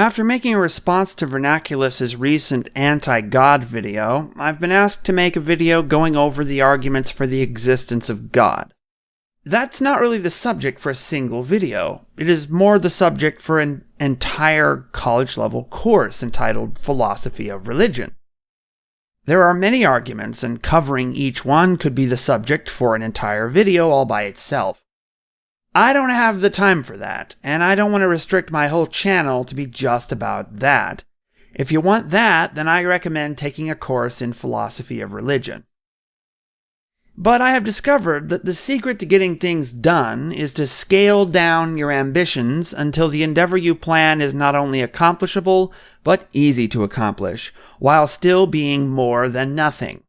After making a response to Vernaculus's recent anti-God video, I've been asked to make a video going over the arguments for the existence of God. That's not really the subject for a single video. It is more the subject for an entire college-level course entitled Philosophy of Religion. There are many arguments, and covering each one could be the subject for an entire video all by itself. I don't have the time for that, and I don't want to restrict my whole channel to be just about that. If you want that, then I recommend taking a course in philosophy of religion. But I have discovered that the secret to getting things done is to scale down your ambitions until the endeavor you plan is not only accomplishable, but easy to accomplish, while still being more than nothing.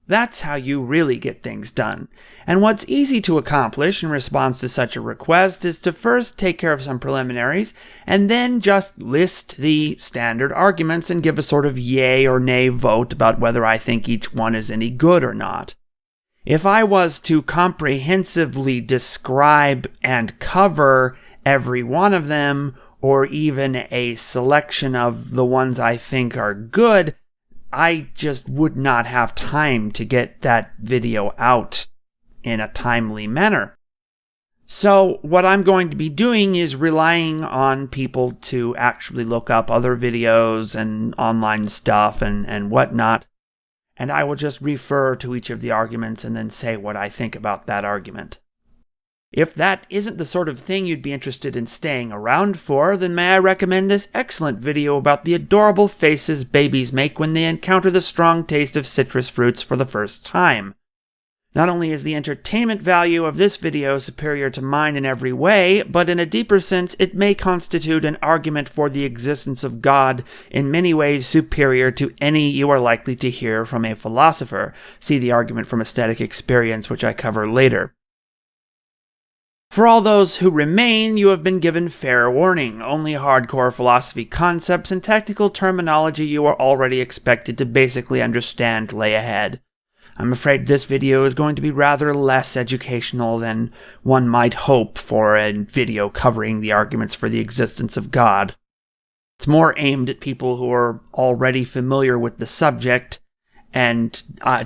That's how you really get things done. And what's easy to accomplish in response to such a request is to first take care of some preliminaries, and then just list the standard arguments and give a sort of yay or nay vote about whether I think each one is any good or not. If I was to comprehensively describe and cover every one of them, or even a selection of the ones I think are good, I just would not have time to get that video out in a timely manner. So what I'm going to be doing is relying on people to actually look up other videos and online stuff and whatnot, and I will just refer to each of the arguments and then say what I think about that argument. If that isn't the sort of thing you'd be interested in staying around for, then may I recommend this excellent video about the adorable faces babies make when they encounter the strong taste of citrus fruits for the first time. Not only is the entertainment value of this video superior to mine in every way, but in a deeper sense it may constitute an argument for the existence of God in many ways superior to any you are likely to hear from a philosopher. See the argument from aesthetic experience, which I cover later. For all those who remain, you have been given fair warning. Only hardcore philosophy concepts and technical terminology you are already expected to basically understand lay ahead. I'm afraid this video is going to be rather less educational than one might hope for a video covering the arguments for the existence of God. It's more aimed at people who are already familiar with the subject, and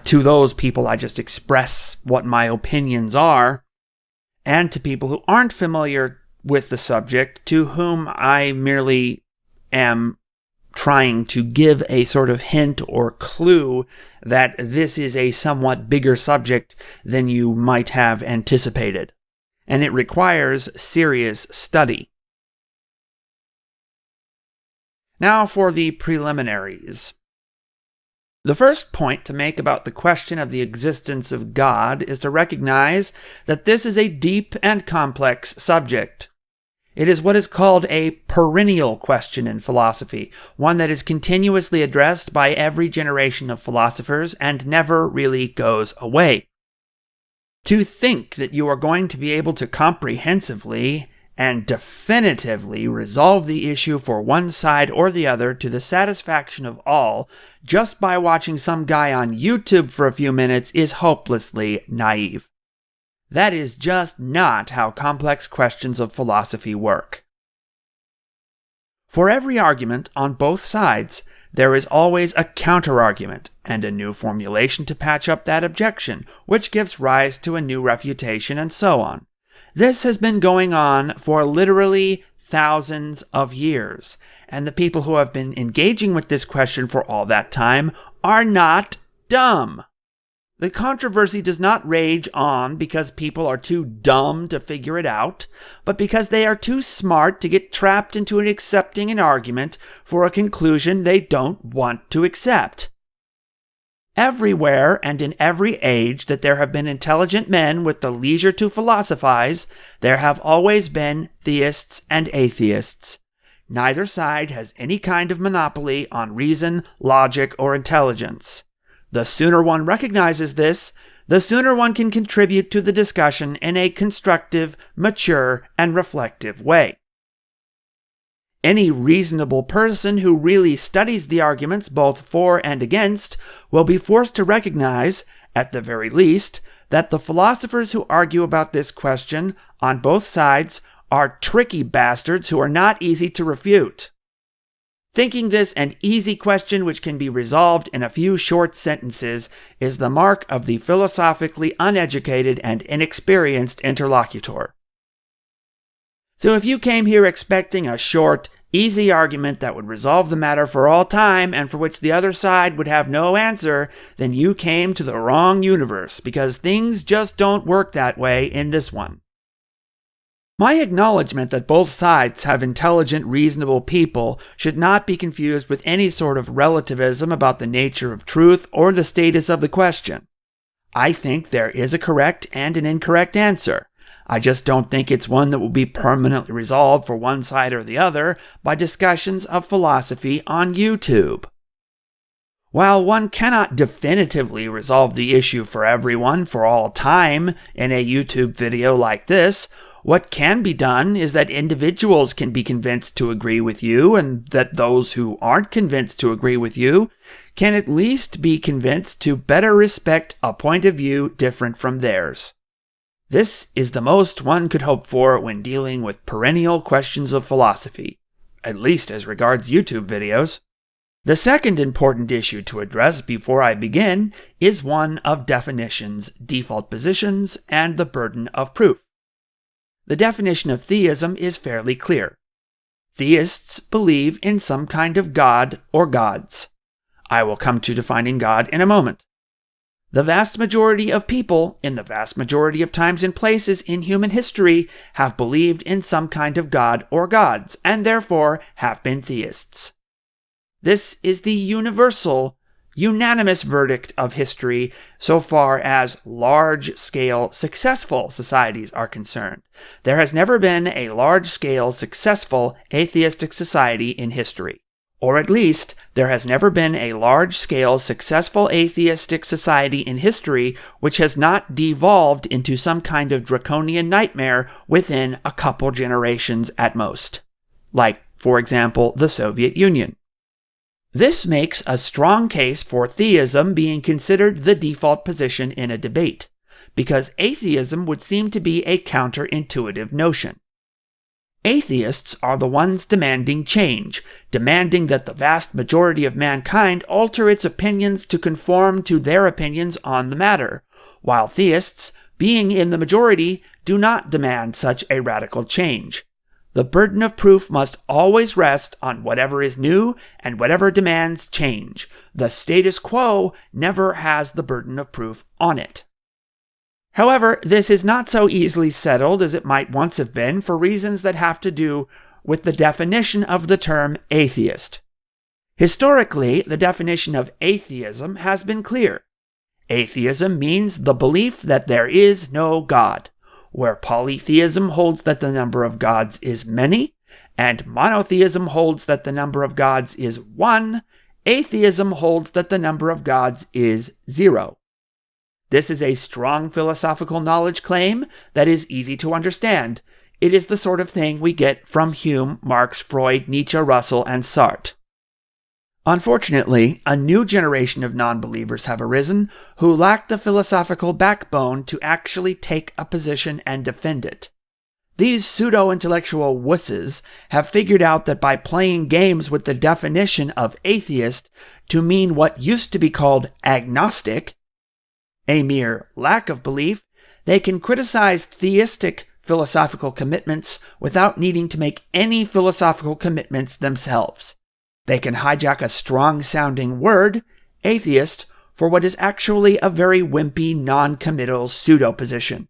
to those people I just express what my opinions are. And to people who aren't familiar with the subject, to whom I merely am trying to give a sort of hint or clue that this is a somewhat bigger subject than you might have anticipated, and it requires serious study. Now for the preliminaries. The first point to make about the question of the existence of God is to recognize that this is a deep and complex subject. It is what is called a perennial question in philosophy, one that is continuously addressed by every generation of philosophers and never really goes away. To think that you are going to be able to comprehensively and definitively resolve the issue for one side or the other to the satisfaction of all just by watching some guy on YouTube for a few minutes is hopelessly naive. That is just not how complex questions of philosophy work. For every argument on both sides, there is always a counter-argument and a new formulation to patch up that objection, which gives rise to a new refutation and so on. This has been going on for literally thousands of years, and the people who have been engaging with this question for all that time are not dumb. The controversy does not rage on because people are too dumb to figure it out, but because they are too smart to get trapped into accepting an argument for a conclusion they don't want to accept. Everywhere and in every age that there have been intelligent men with the leisure to philosophize, there have always been theists and atheists. Neither side has any kind of monopoly on reason, logic, or intelligence. The sooner one recognizes this, the sooner one can contribute to the discussion in a constructive, mature, and reflective way. Any reasonable person who really studies the arguments both for and against will be forced to recognize, at the very least, that the philosophers who argue about this question on both sides are tricky bastards who are not easy to refute. Thinking this an easy question which can be resolved in a few short sentences is the mark of the philosophically uneducated and inexperienced interlocutor. So if you came here expecting a short, easy argument that would resolve the matter for all time and for which the other side would have no answer, then you came to the wrong universe, because things just don't work that way in this one. My acknowledgement that both sides have intelligent, reasonable people should not be confused with any sort of relativism about the nature of truth or the status of the question. I think there is a correct and an incorrect answer. I just don't think it's one that will be permanently resolved for one side or the other by discussions of philosophy on YouTube. While one cannot definitively resolve the issue for everyone for all time in a YouTube video like this, what can be done is that individuals can be convinced to agree with you, and that those who aren't convinced to agree with you can at least be convinced to better respect a point of view different from theirs. This is the most one could hope for when dealing with perennial questions of philosophy, at least as regards YouTube videos. The second important issue to address before I begin is one of definitions, default positions, and the burden of proof. The definition of theism is fairly clear. Theists believe in some kind of God or gods. I will come to defining God in a moment. The vast majority of people, in the vast majority of times and places in human history, have believed in some kind of God or gods, and therefore have been theists. This is the universal, unanimous verdict of history so far as large-scale, successful societies are concerned. There has never been a large-scale, successful atheistic society in history. Or at least, there has never been a large-scale, successful atheistic society in history which has not devolved into some kind of draconian nightmare within a couple generations at most. Like, for example, the Soviet Union. This makes a strong case for theism being considered the default position in a debate, because atheism would seem to be a counterintuitive notion. Atheists are the ones demanding change, demanding that the vast majority of mankind alter its opinions to conform to their opinions on the matter, while theists, being in the majority, do not demand such a radical change. The burden of proof must always rest on whatever is new and whatever demands change. The status quo never has the burden of proof on it. However, this is not so easily settled as it might once have been for reasons that have to do with the definition of the term atheist. Historically, the definition of atheism has been clear. Atheism means the belief that there is no God, where polytheism holds that the number of gods is many, and monotheism holds that the number of gods is one, atheism holds that the number of gods is 0. This is a strong philosophical knowledge claim that is easy to understand. It is the sort of thing we get from Hume, Marx, Freud, Nietzsche, Russell, and Sartre. Unfortunately, a new generation of non-believers have arisen who lack the philosophical backbone to actually take a position and defend it. These pseudo-intellectual wusses have figured out that by playing games with the definition of atheist to mean what used to be called agnostic, a mere lack of belief, they can criticize theistic philosophical commitments without needing to make any philosophical commitments themselves. They can hijack a strong-sounding word, atheist, for what is actually a very wimpy, non-committal pseudo-position.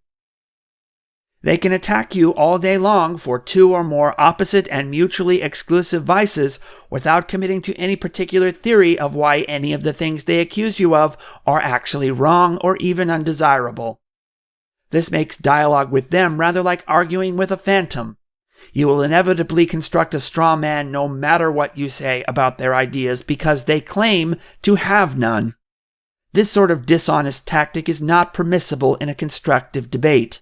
They can attack you all day long for two or more opposite and mutually exclusive vices without committing to any particular theory of why any of the things they accuse you of are actually wrong or even undesirable. This makes dialogue with them rather like arguing with a phantom. You will inevitably construct a straw man no matter what you say about their ideas because they claim to have none. This sort of dishonest tactic is not permissible in a constructive debate.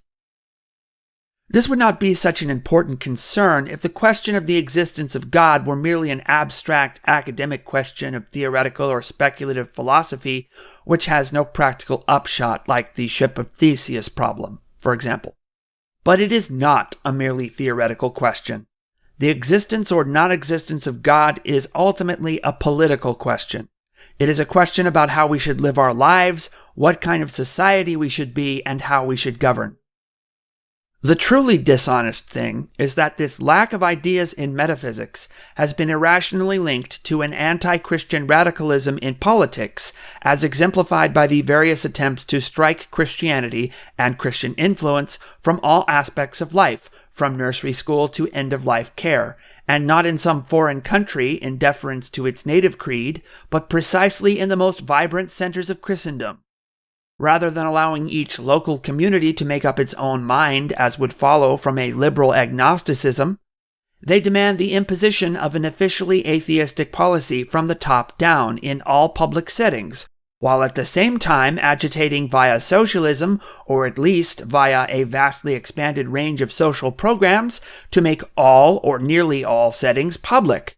This would not be such an important concern if the question of the existence of God were merely an abstract academic question of theoretical or speculative philosophy which has no practical upshot like the ship of Theseus problem, for example. But it is not a merely theoretical question. The existence or non-existence of God is ultimately a political question. It is a question about how we should live our lives, what kind of society we should be, and how we should govern. The truly dishonest thing is that this lack of ideas in metaphysics has been irrationally linked to an anti-Christian radicalism in politics, as exemplified by the various attempts to strike Christianity and Christian influence from all aspects of life, from nursery school to end-of-life care, and not in some foreign country in deference to its native creed, but precisely in the most vibrant centers of Christendom. Rather than allowing each local community to make up its own mind, as would follow from a liberal agnosticism, they demand the imposition of an officially atheistic policy from the top down in all public settings, while at the same time agitating via socialism, or at least via a vastly expanded range of social programs, to make all or nearly all settings public.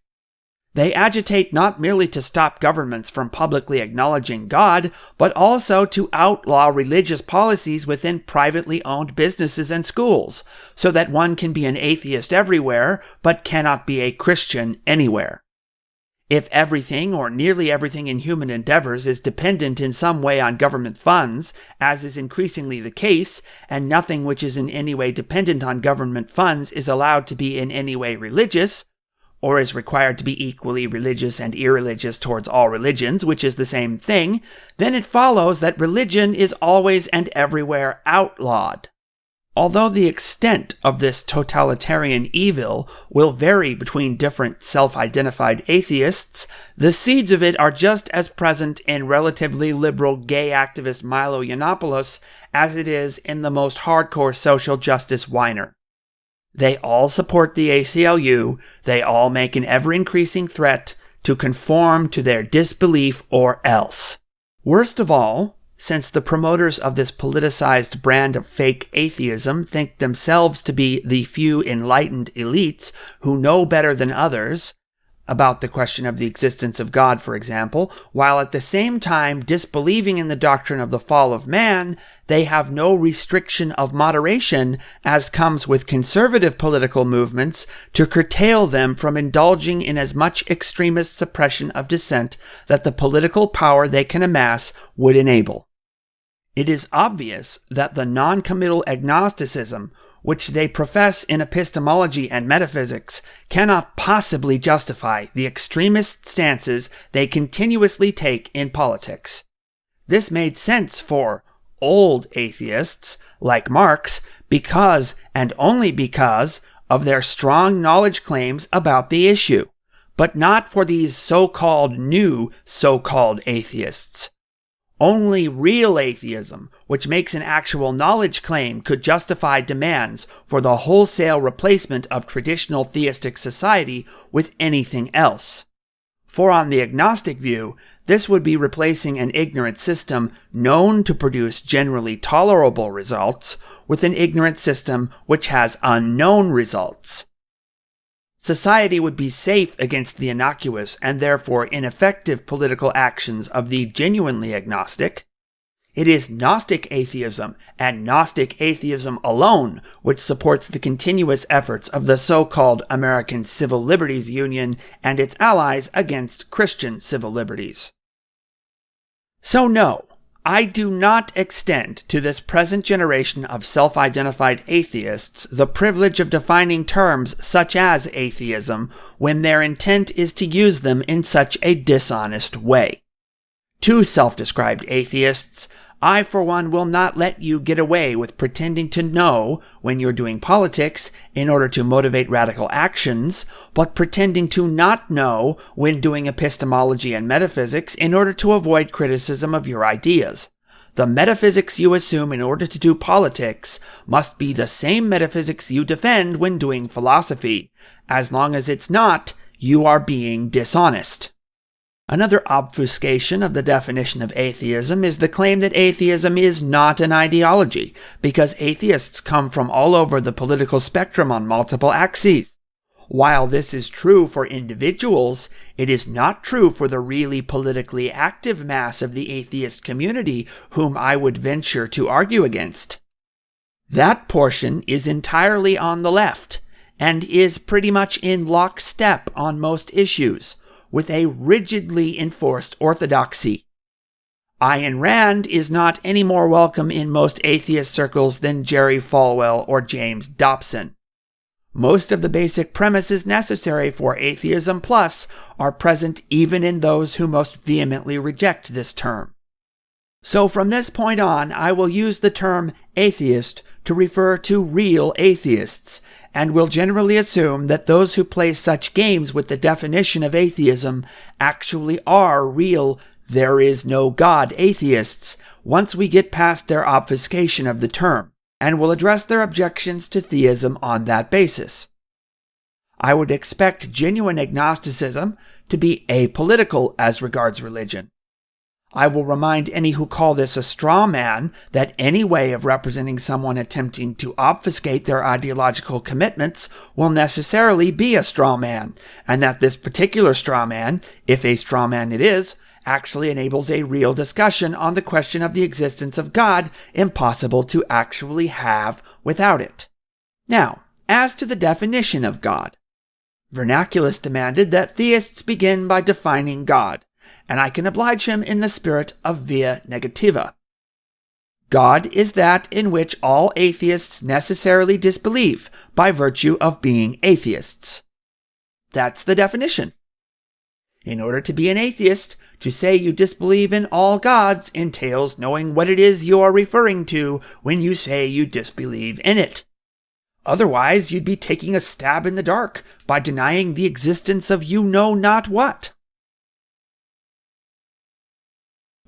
They agitate not merely to stop governments from publicly acknowledging God, but also to outlaw religious policies within privately owned businesses and schools, so that one can be an atheist everywhere, but cannot be a Christian anywhere. If everything or nearly everything in human endeavors is dependent in some way on government funds, as is increasingly the case, and nothing which is in any way dependent on government funds is allowed to be in any way religious, or is required to be equally religious and irreligious towards all religions, which is the same thing, then it follows that religion is always and everywhere outlawed. Although the extent of this totalitarian evil will vary between different self-identified atheists, the seeds of it are just as present in relatively liberal gay activist Milo Yiannopoulos as it is in the most hardcore social justice whiner. They all support the ACLU, they all make an ever-increasing threat to conform to their disbelief or else. Worst of all, since the promoters of this politicized brand of fake atheism think themselves to be the few enlightened elites who know better than others, about the question of the existence of God, for example, while at the same time disbelieving in the doctrine of the fall of man, they have no restriction of moderation, as comes with conservative political movements, to curtail them from indulging in as much extremist suppression of dissent that the political power they can amass would enable. It is obvious that the non-committal agnosticism which they profess in epistemology and metaphysics, cannot possibly justify the extremist stances they continuously take in politics. This made sense for old atheists, like Marx, because, and only because, of their strong knowledge claims about the issue, but not for these so-called new so-called atheists. Only real atheism, which makes an actual knowledge claim, could justify demands for the wholesale replacement of traditional theistic society with anything else. For on the agnostic view, this would be replacing an ignorant system known to produce generally tolerable results with an ignorant system which has unknown results. Society would be safe against the innocuous and therefore ineffective political actions of the genuinely agnostic. It is Gnostic atheism, and Gnostic atheism alone, which supports the continuous efforts of the so-called American Civil Liberties Union and its allies against Christian civil liberties. So no, I do not extend to this present generation of self-identified atheists the privilege of defining terms such as atheism when their intent is to use them in such a dishonest way. To self-described atheists, I, for one, will not let you get away with pretending to know when you're doing politics in order to motivate radical actions, but pretending to not know when doing epistemology and metaphysics in order to avoid criticism of your ideas. The metaphysics you assume in order to do politics must be the same metaphysics you defend when doing philosophy. As long as it's not, you are being dishonest. Another obfuscation of the definition of atheism is the claim that atheism is not an ideology, because atheists come from all over the political spectrum on multiple axes. While this is true for individuals, it is not true for the really politically active mass of the atheist community whom I would venture to argue against. That portion is entirely on the left, and is pretty much in lockstep on most issues, with a rigidly enforced orthodoxy. Ayn Rand is not any more welcome in most atheist circles than Jerry Falwell or James Dobson. Most of the basic premises necessary for atheism plus are present even in those who most vehemently reject this term. So from this point on, I will use the term atheist to refer to real atheists, and will generally assume that those who play such games with the definition of atheism actually are real there is no God atheists once we get past their obfuscation of the term, and will address their objections to theism on that basis. I would expect genuine agnosticism to be apolitical as regards religion. I will remind any who call this a straw man that any way of representing someone attempting to obfuscate their ideological commitments will necessarily be a straw man, and that this particular straw man, if a straw man it is, actually enables a real discussion on the question of the existence of God, impossible to actually have without it. Now, as to the definition of God. Vernaculus demanded that theists begin by defining God, and I can oblige him in the spirit of via negativa. God is that in which all atheists necessarily disbelieve by virtue of being atheists. That's the definition. In order to be an atheist, to say you disbelieve in all gods entails knowing what it is you are referring to when you say you disbelieve in it. Otherwise, you'd be taking a stab in the dark by denying the existence of you know not what.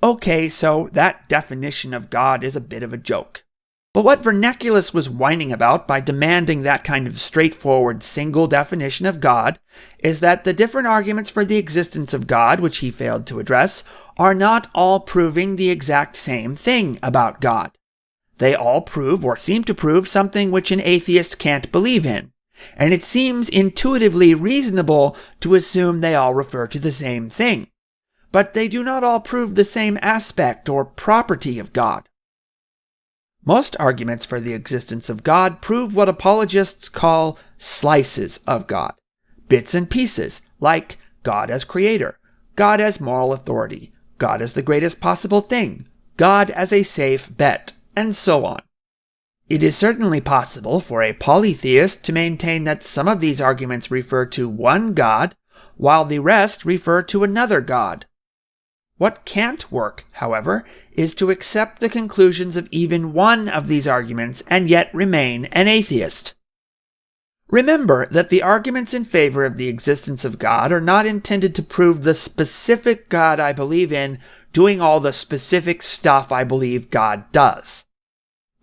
Okay, so that definition of God is a bit of a joke. But what Vernaculus was whining about by demanding that kind of straightforward single definition of God is that the different arguments for the existence of God, which he failed to address, are not all proving the exact same thing about God. They all prove or seem to prove something which an atheist can't believe in, and it seems intuitively reasonable to assume they all refer to the same thing. But they do not all prove the same aspect or property of God. Most arguments for the existence of God prove what apologists call slices of God, bits and pieces, like God as creator, God as moral authority, God as the greatest possible thing, God as a safe bet, and so on. It is certainly possible for a polytheist to maintain that some of these arguments refer to one God, while the rest refer to another God. What can't work, however, is to accept the conclusions of even one of these arguments and yet remain an atheist. Remember that the arguments in favor of the existence of God are not intended to prove the specific God I believe in doing all the specific stuff I believe God does.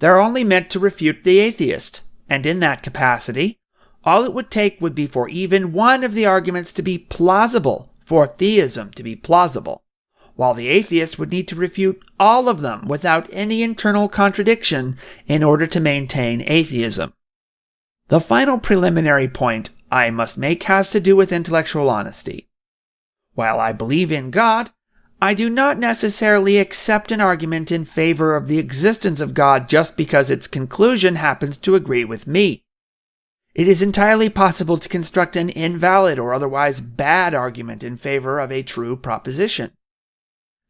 They're only meant to refute the atheist, and in that capacity, all it would take would be for even one of the arguments to be plausible, for theism to be plausible, while the atheist would need to refute all of them without any internal contradiction in order to maintain atheism. The final preliminary point I must make has to do with intellectual honesty. While I believe in God, I do not necessarily accept an argument in favor of the existence of God just because its conclusion happens to agree with me. It is entirely possible to construct an invalid or otherwise bad argument in favor of a true proposition.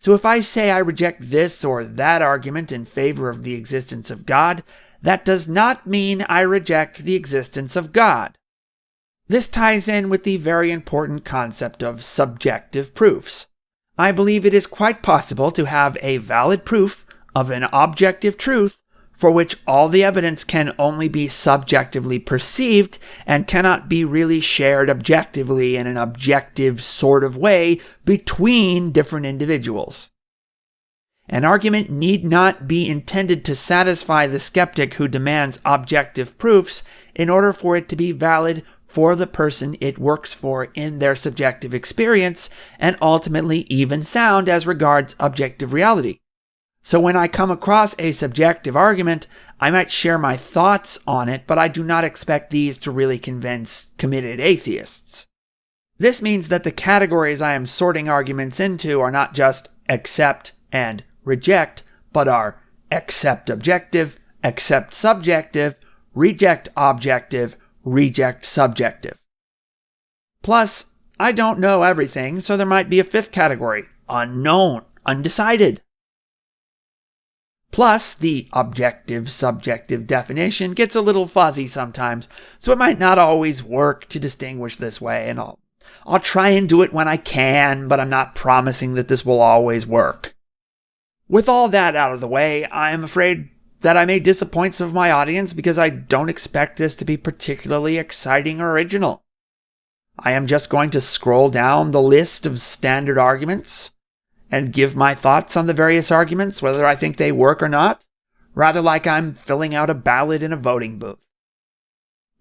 So if I say I reject this or that argument in favor of the existence of God, that does not mean I reject the existence of God. This ties in with the very important concept of subjective proofs. I believe it is quite possible to have a valid proof of an objective truth for which all the evidence can only be subjectively perceived and cannot be really shared objectively in an objective sort of way between different individuals. An argument need not be intended to satisfy the skeptic who demands objective proofs in order for it to be valid for the person it works for in their subjective experience and ultimately even sound as regards objective reality. So when I come across a subjective argument, I might share my thoughts on it, but I do not expect these to really convince committed atheists. This means that the categories I am sorting arguments into are not just accept and reject, but are accept objective, accept subjective, reject objective, reject subjective. Plus, I don't know everything, so there might be a fifth category, unknown, undecided. Plus, the objective-subjective definition gets a little fuzzy sometimes, so it might not always work to distinguish this way, and I'll try and do it when I can, but I'm not promising that this will always work. With all that out of the way, I'm afraid that I may disappoint some of my audience because I don't expect this to be particularly exciting or original. I am just going to scroll down the list of standard arguments and give my thoughts on the various arguments, whether I think they work or not, rather like I'm filling out a ballot in a voting booth.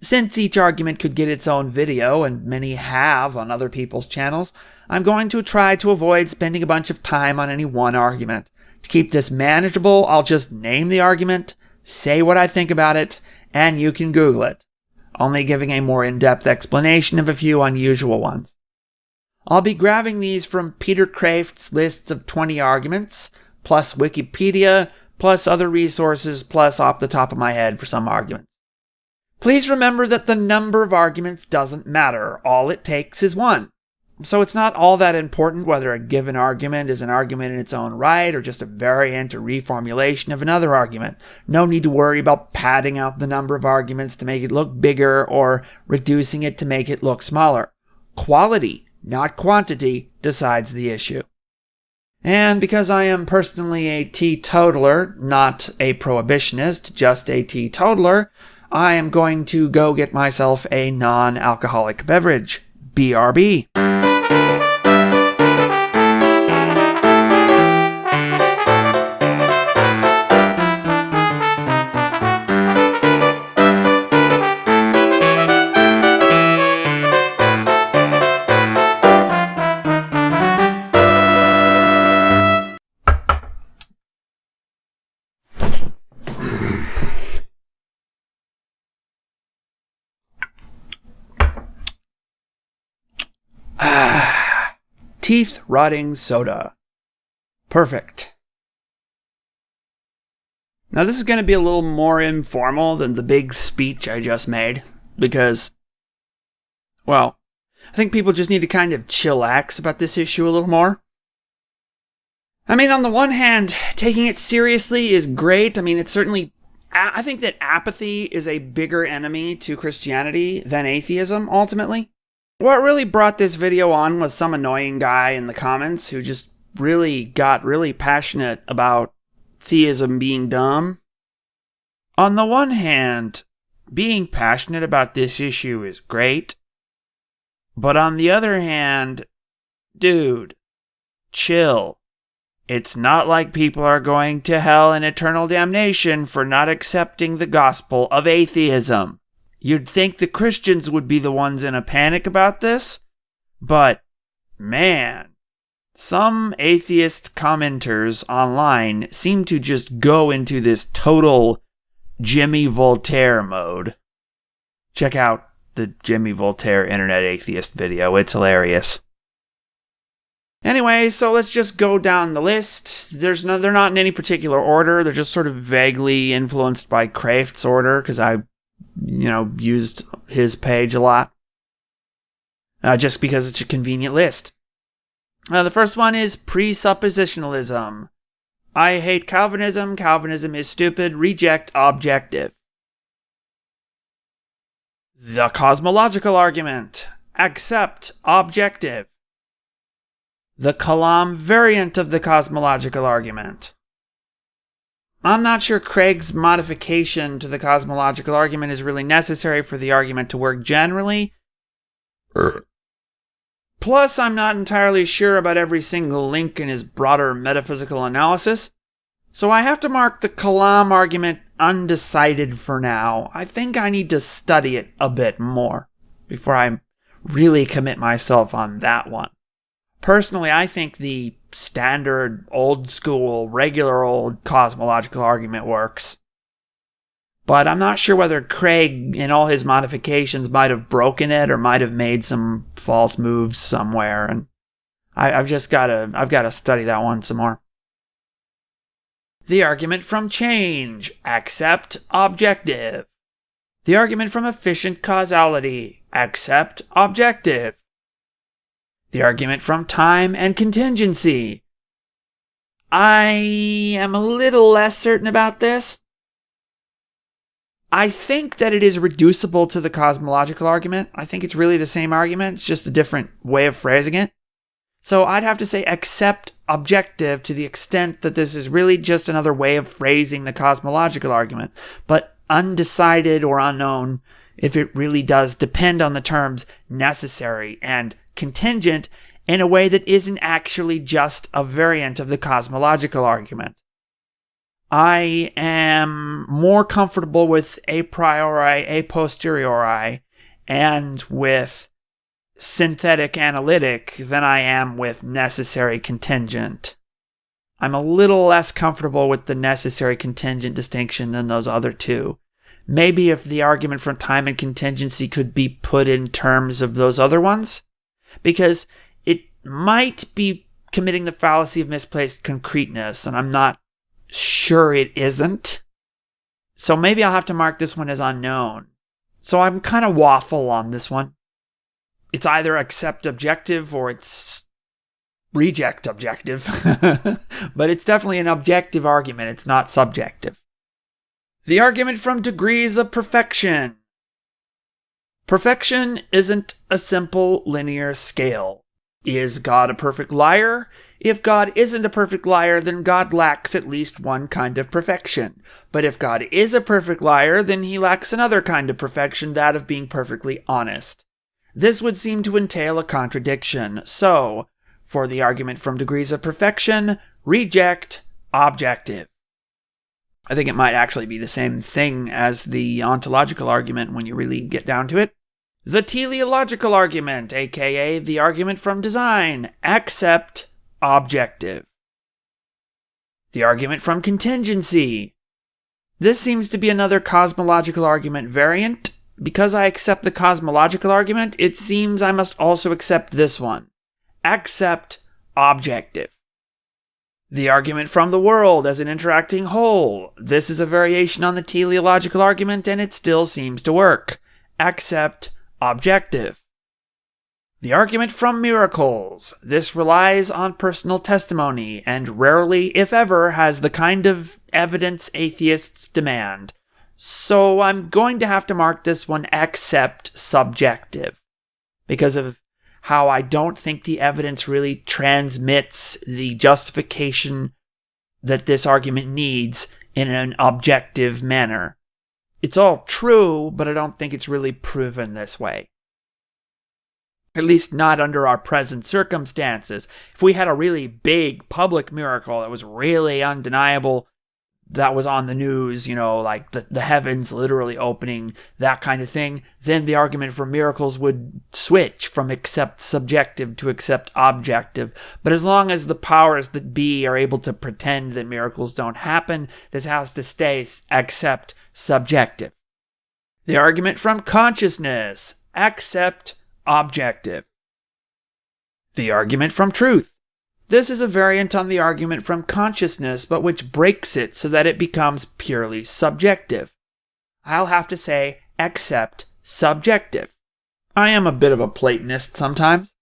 Since each argument could get its own video, and many have on other people's channels, I'm going to try to avoid spending a bunch of time on any one argument. To keep this manageable, I'll just name the argument, say what I think about it, and you can Google it, only giving a more in-depth explanation of a few unusual ones. I'll be grabbing these from Peter Kraft's lists of 20 arguments, plus Wikipedia, plus other resources, plus off the top of my head for some arguments. Please remember that the number of arguments doesn't matter. All it takes is one. So it's not all that important whether a given argument is an argument in its own right or just a variant or reformulation of another argument. No need to worry about padding out the number of arguments to make it look bigger or reducing it to make it look smaller. Quality, not quantity, decides the issue. And because I am personally a teetotaler, not a prohibitionist, just a teetotaler, I am going to go get myself a non-alcoholic beverage. BRB. Teeth-rotting soda. Perfect. Now this is going to be a little more informal than the big speech I just made, because, well, I think people just need to kind of chillax about this issue a little more. I mean, on the one hand, taking it seriously is great. I mean, it's certainly, I think that apathy is a bigger enemy to Christianity than atheism, ultimately. What really brought this video on was some annoying guy in the comments who just got really passionate about theism being dumb. On the one hand, being passionate about this issue is great. But on the other hand, dude, chill. It's not like people are going to hell and eternal damnation for not accepting the gospel of atheism. You'd think the Christians would be the ones in a panic about this, but man, some atheist commenters online seem to just go into this total Jimmy Voltaire mode. Check out the Jimmy Voltaire Internet Atheist video, it's hilarious. Anyway, so let's just go down the list. They're not in any particular order, they're just sort of vaguely influenced by Kraft's order, because I used his page a lot. Just because it's a convenient list. The first one is presuppositionalism. I hate Calvinism. Calvinism is stupid. Reject objective. The cosmological argument. Accept objective. The Kalam variant of the cosmological argument. I'm not sure Craig's modification to the cosmological argument is really necessary for the argument to work generally. Plus, I'm not entirely sure about every single link in his broader metaphysical analysis, so I have to mark the Kalam argument undecided for now. I think I need to study it a bit more before I really commit myself on that one. Personally, I think the standard, old school, regular old cosmological argument works. But I'm not sure whether Craig, in all his modifications, might have broken it or might have made some false moves somewhere. And I've got to study that one some more. The argument from change. Accept objective. The argument from efficient causality, accept objective. The argument from time and contingency. I am a little less certain about this. I think that it is reducible to the cosmological argument. I think it's really the same argument. It's just a different way of phrasing it. So I'd have to say accept objective to the extent that this is really just another way of phrasing the cosmological argument, but undecided or unknown if it really does depend on the terms necessary and contingent in a way that isn't actually just a variant of the cosmological argument. I am more comfortable with a priori, a posteriori, and with synthetic analytic than I am with necessary contingent. I'm a little less comfortable with the necessary contingent distinction than those other two. Maybe if the argument from time and contingency could be put in terms of those other ones, because it might be committing the fallacy of misplaced concreteness, and I'm not sure it isn't. So maybe I'll have to mark this one as unknown. So I'm kind of waffle on this one. It's either accept objective or it's reject objective. But it's definitely an objective argument. It's not subjective. The argument from degrees of perfection. Perfection isn't a simple linear scale. Is God a perfect liar? If God isn't a perfect liar, then God lacks at least one kind of perfection. But if God is a perfect liar, then he lacks another kind of perfection, that of being perfectly honest. This would seem to entail a contradiction. So, for the argument from degrees of perfection, reject objective. I think it might actually be the same thing as the ontological argument when you really get down to it. The teleological argument, aka the argument from design, accept objective. The argument from contingency. This seems to be another cosmological argument variant. Because I accept the cosmological argument, it seems I must also accept this one. Accept objective. The argument from the world as an interacting whole. This is a variation on the teleological argument, and it still seems to work. Accept objective. The argument from miracles. This relies on personal testimony, and rarely, if ever, has the kind of evidence atheists demand. So I'm going to have to mark this one accept subjective, because of how I don't think the evidence really transmits the justification that this argument needs in an objective manner. It's all true, but I don't think it's really proven this way. At least not under our present circumstances. If we had a really big public miracle that was really undeniable, that was on the news, like the heavens literally opening, that kind of thing, then the argument for miracles would switch from accept subjective to accept objective. But as long as the powers that be are able to pretend that miracles don't happen, this has to stay accept subjective. The argument from consciousness, accept objective. The argument from truth. This is a variant on the argument from consciousness, but which breaks it so that it becomes purely subjective. I'll have to say, accept subjective. I am a bit of a Platonist sometimes.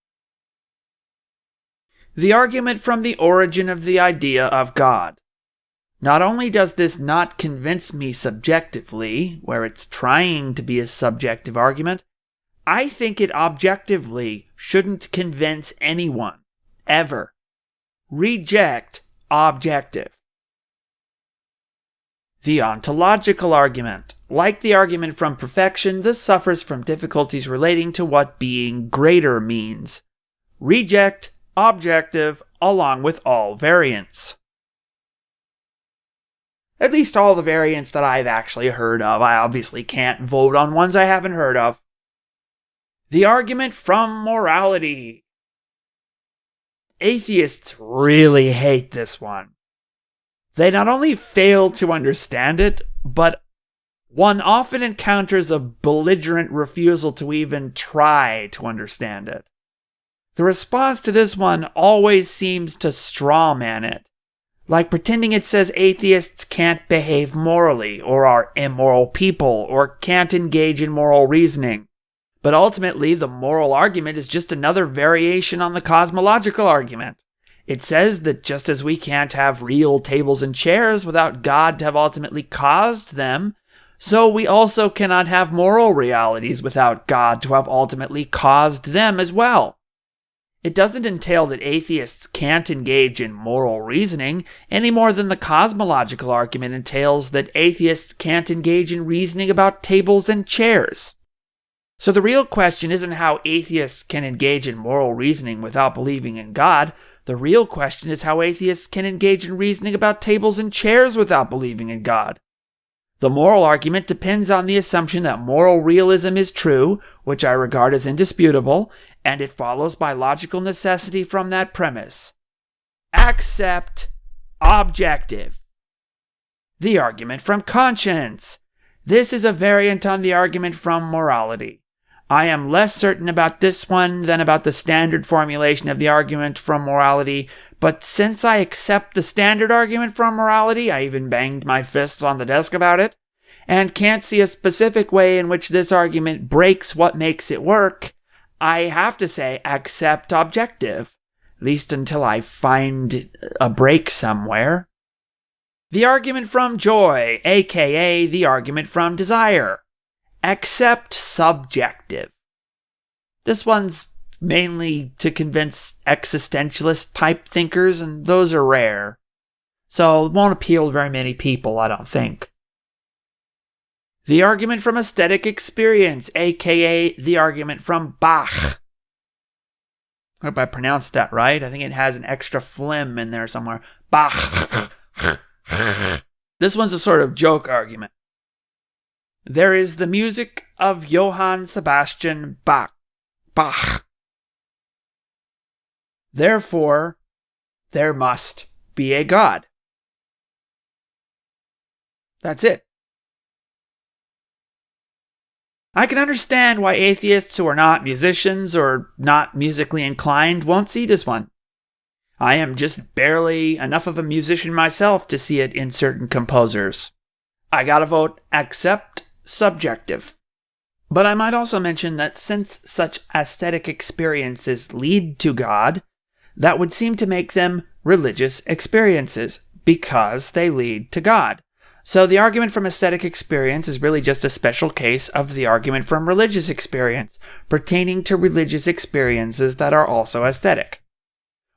The argument from the origin of the idea of God. Not only does this not convince me subjectively, where it's trying to be a subjective argument, I think it objectively shouldn't convince anyone, ever. Reject objective. The ontological argument. Like the argument from perfection, this suffers from difficulties relating to what being greater means. Reject objective along with all variants. At least all the variants that I've actually heard of. I obviously can't vote on ones I haven't heard of. The argument from morality. Atheists really hate this one. They not only fail to understand it, but one often encounters a belligerent refusal to even try to understand it. The response to this one always seems to strawman it. like pretending it says atheists can't behave morally, or are immoral people, or can't engage in moral reasoning. But ultimately, the moral argument is just another variation on the cosmological argument. It says that just as we can't have real tables and chairs without God to have ultimately caused them, so we also cannot have moral realities without God to have ultimately caused them as well. It doesn't entail that atheists can't engage in moral reasoning any more than the cosmological argument entails that atheists can't engage in reasoning about tables and chairs. So the real question isn't how atheists can engage in moral reasoning without believing in God. The real question is how atheists can engage in reasoning about tables and chairs without believing in God. The moral argument depends on the assumption that moral realism is true, which I regard as indisputable, and it follows by logical necessity from that premise. Accept objective. The argument from conscience. This is a variant on the argument from morality. I am less certain about this one than about the standard formulation of the argument from morality, but since I accept the standard argument from morality, I even banged my fist on the desk about it, and can't see a specific way in which this argument breaks what makes it work, I have to say accept objective, at least until I find a break somewhere. The argument from joy, aka the argument from desire. Accept subjective. This one's mainly to convince existentialist type thinkers, and those are rare. So it won't appeal to very many people, I don't think. The argument from aesthetic experience, aka the argument from Bach. I hope I pronounced that right. I think it has an extra phlegm in there somewhere. Bach. This one's a sort of joke argument. There is the music of Johann Sebastian Bach. Therefore, there must be a God. That's it. I can understand why atheists who are not musicians or not musically inclined won't see this one. I am just barely enough of a musician myself to see it in certain composers. I gotta vote accept subjective. But I might also mention that since such aesthetic experiences lead to God, that would seem to make them religious experiences, because they lead to God. So the argument from aesthetic experience is really just a special case of the argument from religious experience, pertaining to religious experiences that are also aesthetic.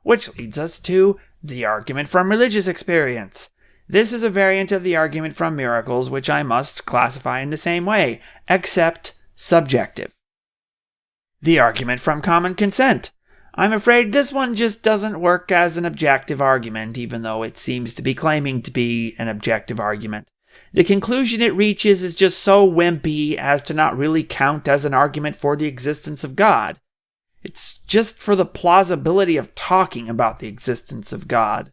Which leads us to the argument from religious experience. This is a variant of the argument from miracles, which I must classify in the same way, except subjective. The argument from common consent. I'm afraid this one just doesn't work as an objective argument, even though it seems to be claiming to be an objective argument. The conclusion it reaches is just so wimpy as to not really count as an argument for the existence of God. It's just for the plausibility of talking about the existence of God,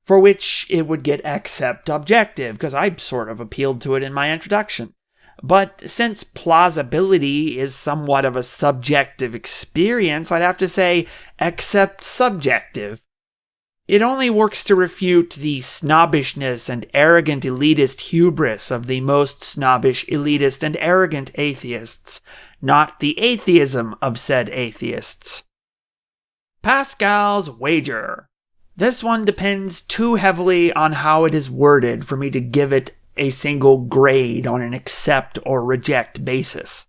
for which it would get accept objective, because I sort of appealed to it in my introduction. But since plausibility is somewhat of a subjective experience, I'd have to say accept subjective. It only works to refute the snobbishness and arrogant elitist hubris of the most snobbish, elitist, and arrogant atheists, not the atheism of said atheists. Pascal's wager. This one depends too heavily on how it is worded for me to give it a single grade on an accept or reject basis.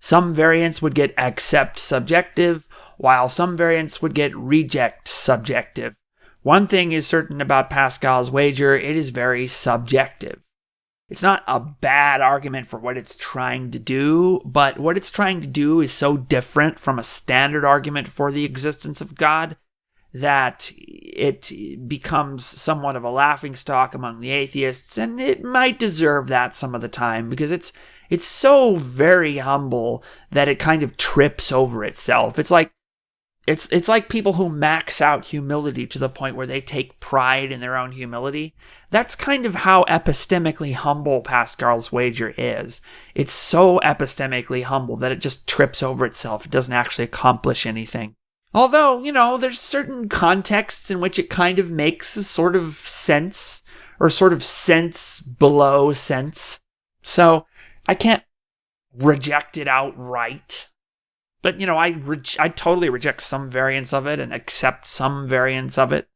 Some variants would get accept subjective, while some variants would get reject subjective. One thing is certain about Pascal's wager, it is very subjective. It's not a bad argument for what it's trying to do, but what it's trying to do is so different from a standard argument for the existence of God that it becomes somewhat of a laughingstock among the atheists, and it might deserve that some of the time, because it's so very humble that it kind of trips over itself. It's like people who max out humility to the point where they take pride in their own humility. That's kind of how epistemically humble Pascal's wager is. It's so epistemically humble that it just trips over itself. It doesn't actually accomplish anything. Although, there's certain contexts in which it kind of makes a sort of sense, or sort of sense below sense. So I can't reject it outright. But, I totally reject some variants of it and accept some variants of it.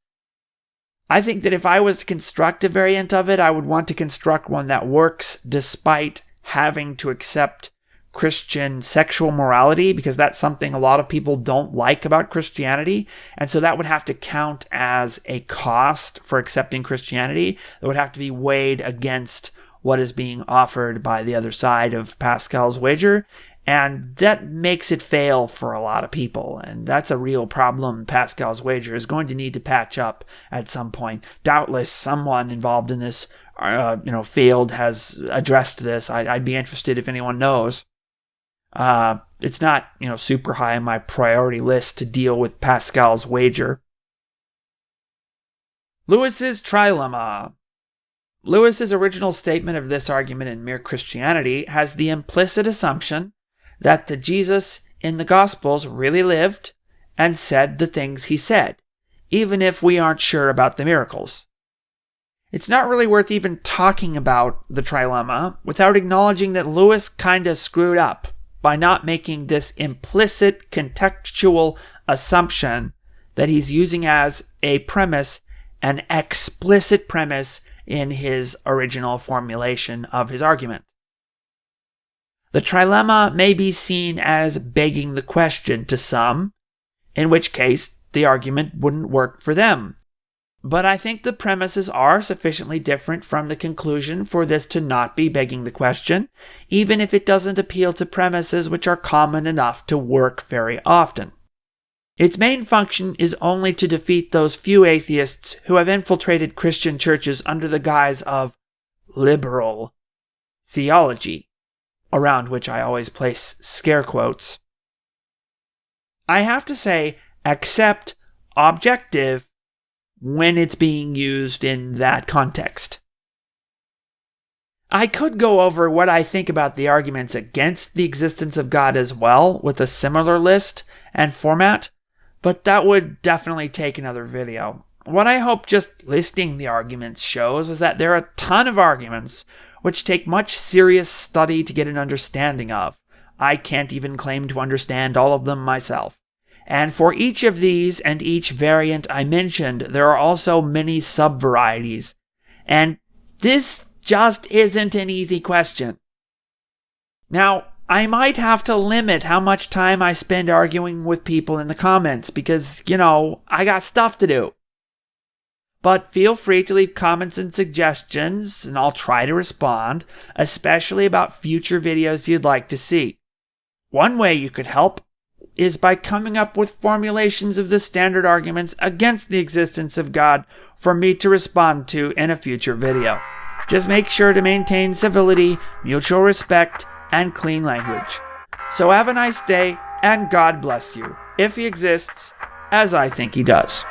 I think that if I was to construct a variant of it, I would want to construct one that works despite having to accept Christian sexual morality, because that's something a lot of people don't like about Christianity. And so that would have to count as a cost for accepting Christianity. It would have to be weighed against what is being offered by the other side of Pascal's wager. And that makes it fail for a lot of people. And that's a real problem Pascal's wager is going to need to patch up at some point. Doubtless someone involved in this, field has addressed this. I'd be interested if anyone knows. It's not, super high on my priority list to deal with Pascal's wager. Lewis's trilemma. Lewis's original statement of this argument in Mere Christianity has the implicit assumption that the Jesus in the Gospels really lived and said the things he said, even if we aren't sure about the miracles. It's not really worth even talking about the trilemma without acknowledging that Lewis kinda screwed up by not making this implicit contextual assumption that he's using as a premise an explicit premise in his original formulation of his argument. The trilemma may be seen as begging the question to some, in which case the argument wouldn't work for them. But I think the premises are sufficiently different from the conclusion for this to not be begging the question, even if it doesn't appeal to premises which are common enough to work very often. Its main function is only to defeat those few atheists who have infiltrated Christian churches under the guise of liberal theology, around which I always place scare quotes. I have to say, accept objective when it's being used in that context. I could go over what I think about the arguments against the existence of God as well, with a similar list and format, but that would definitely take another video. What I hope just listing the arguments shows is that there are a ton of arguments which take much serious study to get an understanding of. I can't even claim to understand all of them myself. And for each of these and each variant I mentioned, there are also many sub-varieties. And this just isn't an easy question. Now, I might have to limit how much time I spend arguing with people in the comments because, I got stuff to do. But feel free to leave comments and suggestions, and I'll try to respond, especially about future videos you'd like to see. One way you could help is by coming up with formulations of the standard arguments against the existence of God for me to respond to in a future video. Just make sure to maintain civility, mutual respect, and clean language. So have a nice day, and God bless you, if he exists, as I think he does.